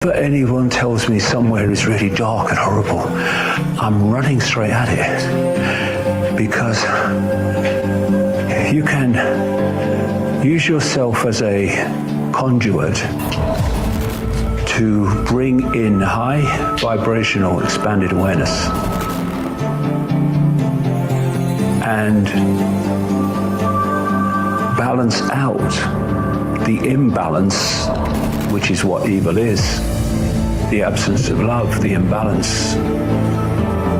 If anyone tells me somewhere is really dark and horrible, I'm running straight at it, because you can use yourself as a conduit to bring in high vibrational expanded awareness and balance out the imbalance, which is what evil is. The absence of love, the imbalance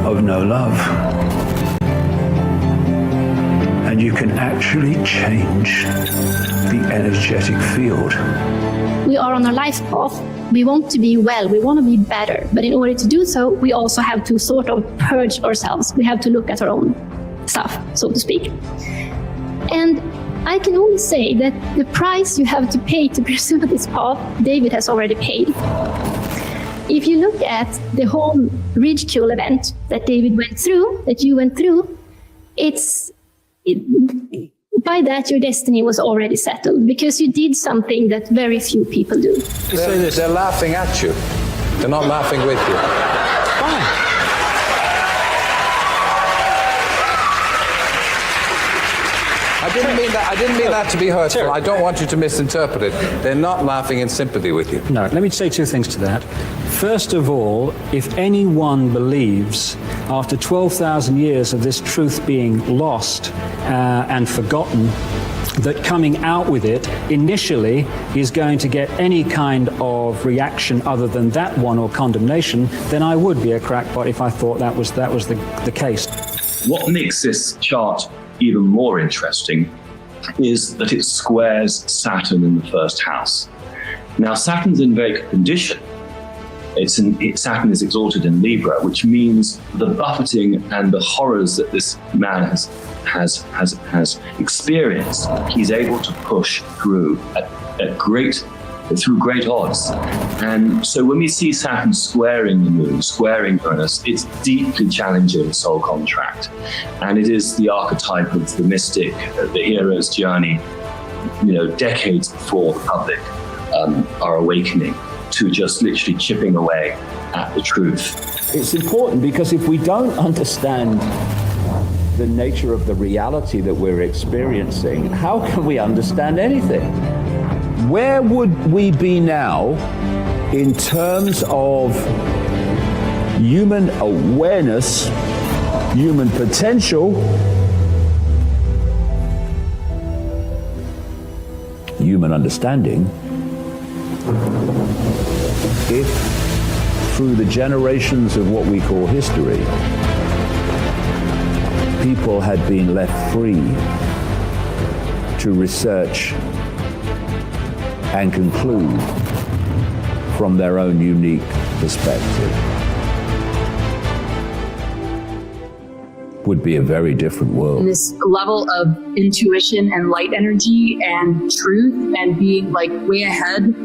of no love. And you can actually change the energetic field. We are on a life path. We want to be well, we want to be better. But in order to do so, we also have to sort of purge ourselves. We have to look at our own stuff, so to speak. And I can only say that the price you have to pay to pursue this path, David has already paid. If you look at the whole ridicule event that David went through, that you went through, by that your destiny was already settled, because you did something that very few people do. They're laughing at you. They're not laughing with you. Fine. I didn't mean that to be hurtful. Sure. I don't want you to misinterpret it. They're not laughing in sympathy with you. No, let me say two things to that. First of all, if anyone believes, after 12,000 years of this truth being lost and forgotten, that coming out with it initially is going to get any kind of reaction other than that one or condemnation, then I would be a crackpot if I thought that was the case. What makes this chart even more interesting is that it squares Saturn in the first house. Now, Saturn's in very good condition. Saturn is exalted in Libra, which means the buffeting and the horrors that this man has experienced, he's able to push through through great odds. And so when we see Saturn squaring the moon, squaring Uranus, it's deeply challenging soul contract. And it is the archetype of the mystic, the hero's journey, decades before the public are awakening to just literally chipping away at the truth. It's important because if we don't understand the nature of the reality that we're experiencing, how can we understand anything? Where would we be now in terms of human awareness, human potential, human understanding, if through the generations of what we call history, people had been left free to research and conclude from their own unique perspective? Would be a very different world. This level of intuition and light energy and truth and being like way ahead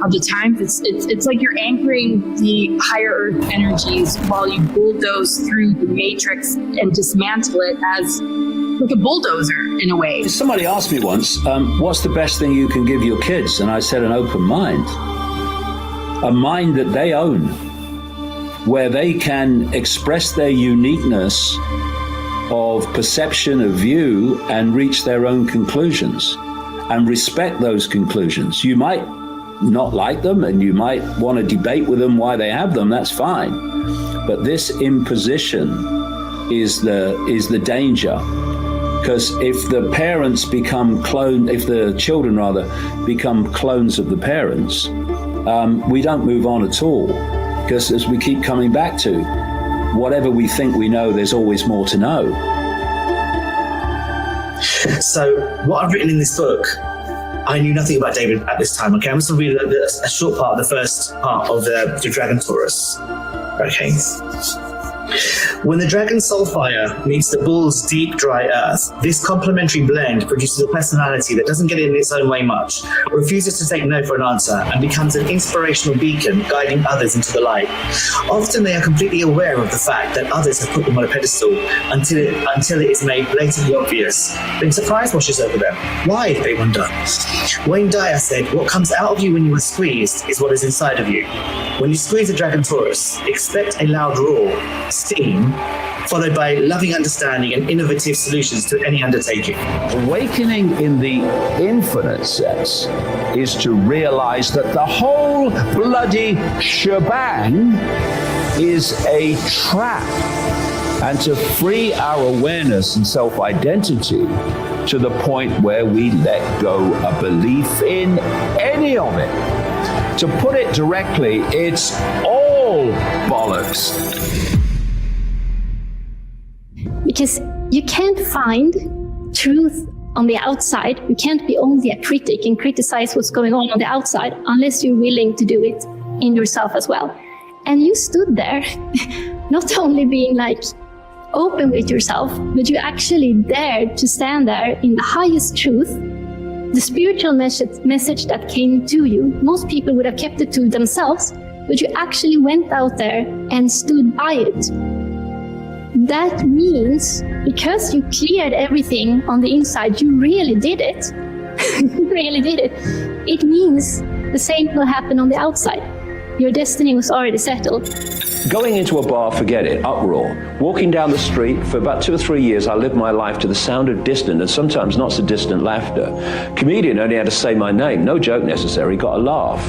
of the times, it's like you're anchoring the higher earth energies while you bulldoze through the matrix and dismantle it as like a bulldozer in a way. Somebody asked me once, what's the best thing you can give your kids? And I said an open mind. A mind that they own, where they can express their uniqueness of perception, of view, and reach their own conclusions and respect those conclusions. You might not like them and you might want to debate with them why they have them, that's fine. But this imposition is the danger. Because if the parents become if the children rather become clones of the parents, we don't move on at all. Because as we keep coming back to, whatever we think we know, there's always more to know. So what I've written in this book, I knew nothing about David at this time. Okay, I'm just going to read a short part, the first part of the Dragon Taurus. Okay. When the dragon's soul fire meets the bull's deep, dry earth, this complementary blend produces a personality that doesn't get in its own way much, refuses to take no for an answer, and becomes an inspirational beacon guiding others into the light. Often they are completely aware of the fact that others have put them on a pedestal until it is made blatantly obvious. Then surprise washes over them. Why, they wonder. Wayne Dyer said, what comes out of you when you are squeezed is what is inside of you. When you squeeze a dragon Taurus, expect a loud roar, steam, followed by loving understanding and innovative solutions to any undertaking. Awakening in the infinite sense is to realize that the whole bloody shebang is a trap, and to free our awareness and self-identity to the point where we let go of belief in any of it. To put it directly, it's all bollocks. Because you can't find truth on the outside. You can't be only a critic and criticize what's going on the outside unless you're willing to do it in yourself as well. And you stood there, not only being like open with yourself, but you actually dared to stand there in the highest truth, the spiritual message that came to you. Most people would have kept it to themselves, but you actually went out there and stood by it. That means because you cleared everything on the inside, you really did it. You really did it. It means the same will happen on the outside. Your destiny was already settled. Going into a bar, forget it, uproar. Walking down the street, for about 2 or 3 years, I lived my life to the sound of distant and sometimes not so distant laughter. Comedian only had to say my name, no joke necessary, got a laugh.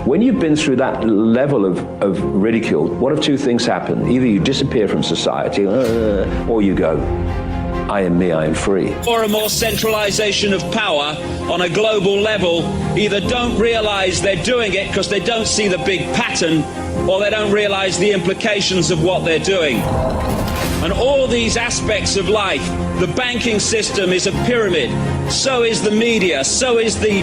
When you've been through that level of ridicule, what if two things happen? Either you disappear from society, or you go, I am me, I am free. More and more centralization of power on a global level either don't realize they're doing it because they don't see the big pattern, or they don't realize the implications of what they're doing. And all these aspects of life, the banking system is a pyramid, so is the media, so is the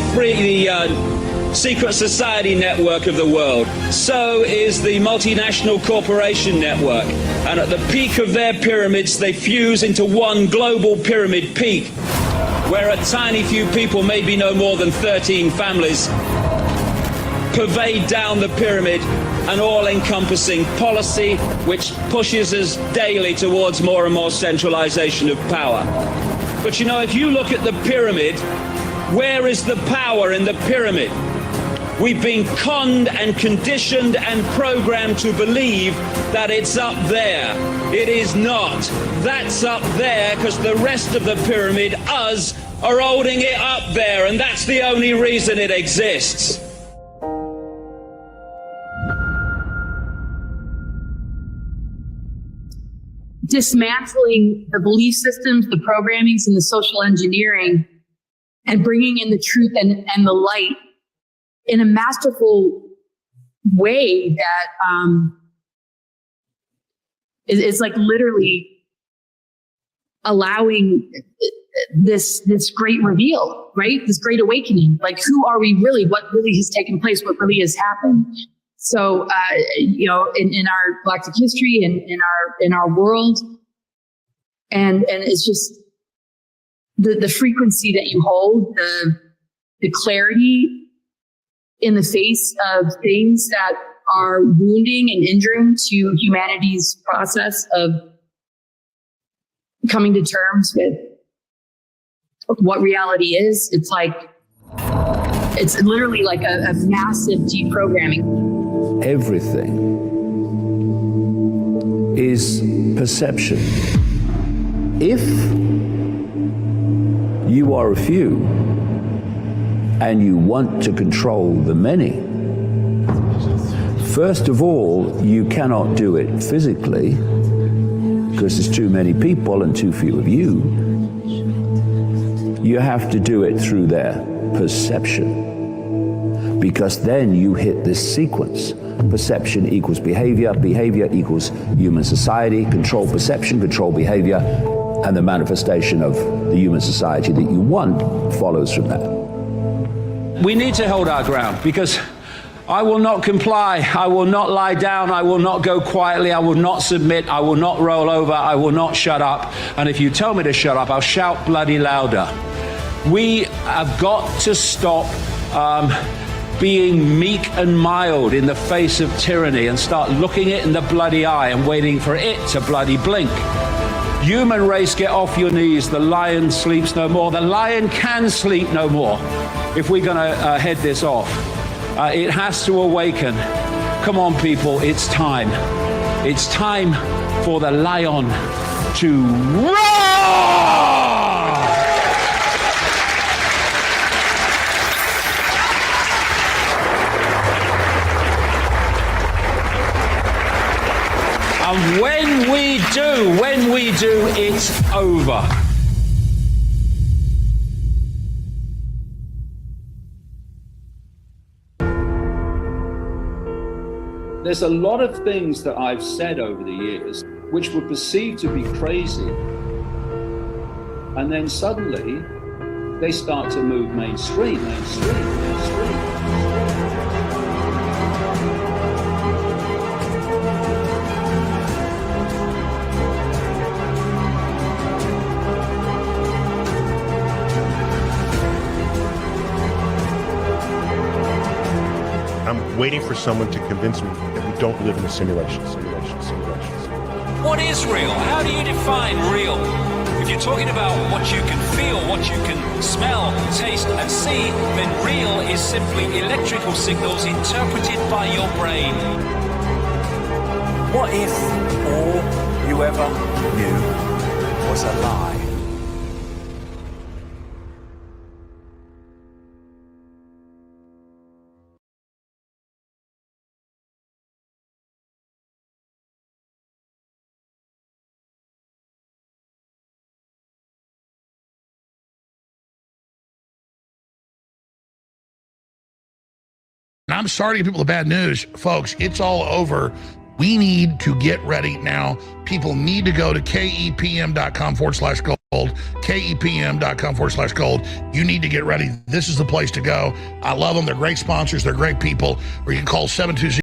secret society network of the world, so is the multinational corporation network. And at the peak of their pyramids, they fuse into one global pyramid peak, where a tiny few people, maybe no more than 13 families, pervade down the pyramid, an all-encompassing policy which pushes us daily towards more and more centralization of power. But you know, if you look at the pyramid, where is the power in the pyramid? We've been conned and conditioned and programmed to believe that it's up there. It is not. That's up there because the rest of the pyramid, us, are holding it up there, and that's the only reason it exists. Dismantling the belief systems, the programmings, and the social engineering, and bringing in the truth and the light in a masterful way that is like literally allowing this great reveal, right? This great awakening. Like, who are we really? What really has taken place? What really has happened? So, you know, in our galactic history and in our world, and it's just the frequency that you hold, the clarity in the face of things that are wounding and injuring to humanity's process of coming to terms with what reality is. It's literally like a massive deprogramming. Everything is perception. If you are a few and you want to control the many, first of all, you cannot do it physically because there's too many people and too few of you. You have to do it through their perception, because then you hit this sequence. Perception equals behavior, behavior equals human society, control perception, control behavior, and the manifestation of the human society that you want follows from that. We need to hold our ground because I will not comply. I will not lie down. I will not go quietly. I will not submit. I will not roll over. I will not shut up. And if you tell me to shut up, I'll shout bloody louder. We have got to stop being meek and mild in the face of tyranny and start looking it in the bloody eye and waiting for it to bloody blink. Human race, get off your knees. The lion sleeps no more. The lion can sleep no more if we're going to head this off. It has to awaken. Come on, people, it's time. It's time for the lion to roar! And when we do, it's over. There's a lot of things that I've said over the years which were perceived to be crazy, and then suddenly they start to move mainstream. I'm waiting for someone to convince me that we don't live in a simulation. What is real? How do you define real? If you're talking about what you can feel, what you can smell, taste, and see, then real is simply electrical signals interpreted by your brain. What if all you ever knew was a lie? And I'm sorry to people the bad news, folks, it's all over. We need to get ready now. People need to go to kepm.com/gold, kepm.com/gold. You need to get ready. This is the place to go. I love them. They're great sponsors. They're great people. Or you can call 720